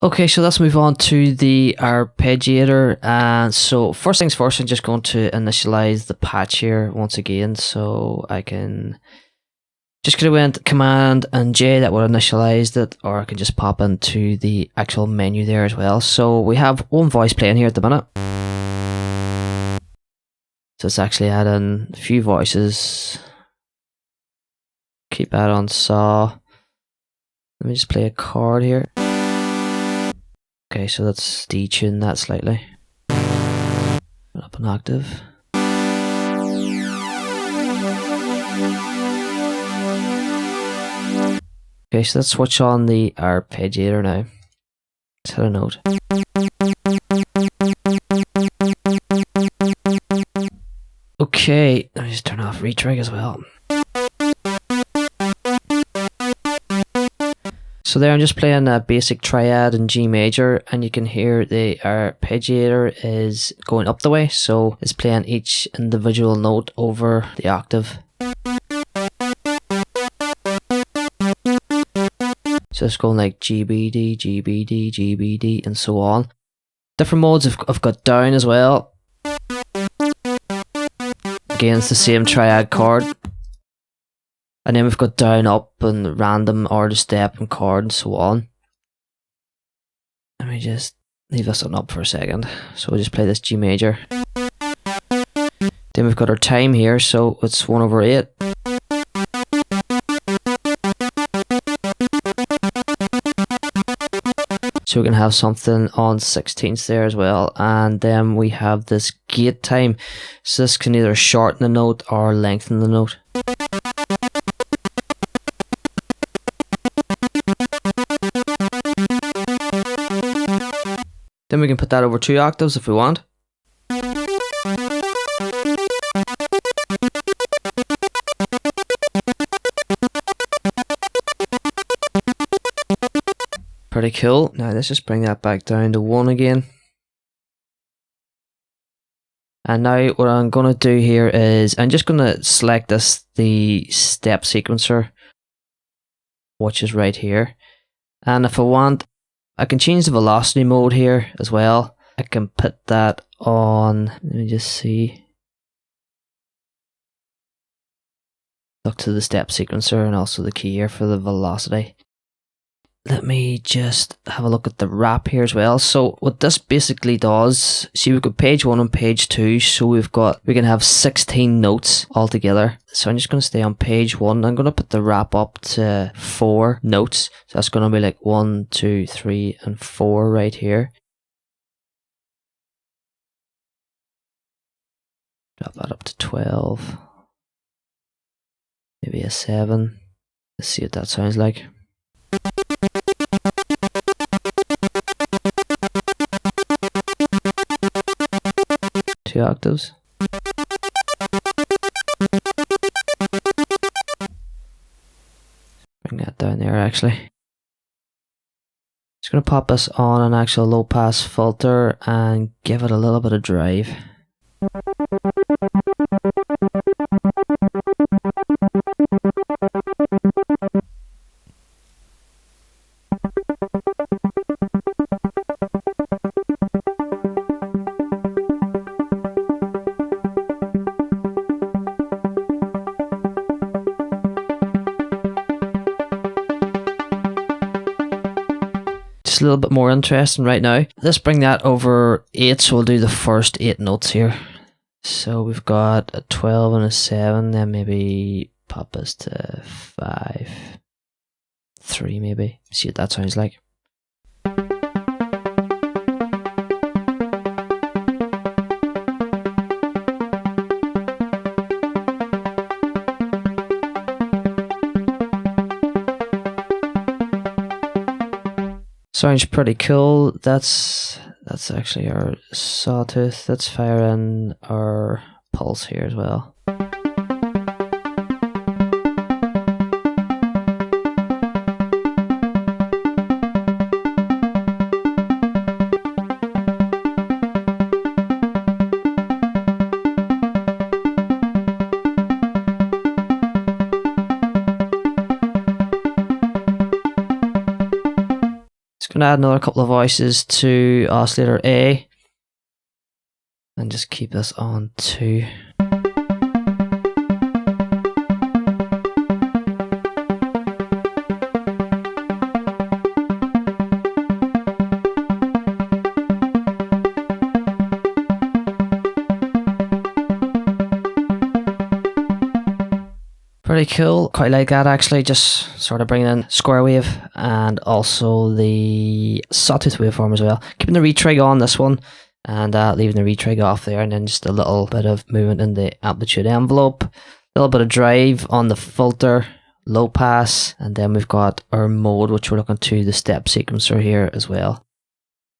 Okay, so let's move on to the Arpeggiator. And so first things first, I'm just going to initialize the patch here once again. So I can just go into Command and J, that would initialize it, or I can just pop into the actual menu there as well. So we have one voice playing here at the minute. So it's actually adding a few voices. Keep that on saw. Let me just play a chord here. Okay, so let's detune that slightly. Put up an octave. Okay, so let's switch on the Arpeggiator now. Let's hit a note. Okay, let me just turn off retrig as well. So there I'm just playing a basic triad in G major, and you can hear the Arpeggiator is going up the way, so it's playing each individual note over the octave. So it's going like GBD, GBD, GBD, and so on. Different modes I've got down as well. Again, it's the same triad chord. And then we've got down, up, and random, or the step, and chord, and so on. Let me just leave this on up for a second. So we'll just play this G major. Then we've got our time here, so it's 1/8. So we can have something on 16ths there as well. And then we have this gate time. So this can either shorten the note or lengthen the note. Then we can put that over 2 octaves if we want. Pretty cool. Now let's just bring that back down to 1 again. And now what I'm going to do here is I'm just going to select the step sequencer, which is right here. And if I want, I can change the velocity mode here as well. I can put that on, let me just see. Look to the step sequencer and also the key here for the velocity. Let me just have a look at the wrap here as well. So what this basically does, see we've got page 1 and page 2, so we can have 16 notes altogether. So I'm just going to stay on page 1. I'm going to put the wrap up to 4 notes. So that's going to be like 1, 2, 3, and 4 right here. Drop that up to 12. Maybe a 7. Let's see what that sounds like. Two octaves. Bring that down there actually. Just going to pop this on an actual low pass filter and give it a little bit of drive. A little bit more interesting right now. Let's bring that over 8, so we'll do the first 8 notes here. So we've got a 12 and a 7, then maybe pop us to 5, 3 maybe. See what that sounds like. Sounds pretty cool. That's actually our sawtooth. Let's fire in our pulse here as well. Just going to add another couple of voices to oscillator A. And just keep this on 2. Pretty cool, quite like that actually, just sort of bringing in square wave and also the sawtooth waveform as well. Keeping the retrig on this one and leaving the retrig off there, and then just a little bit of movement in the amplitude envelope, a little bit of drive on the filter, low pass, and then we've got our mode which we're looking to the step sequencer here as well.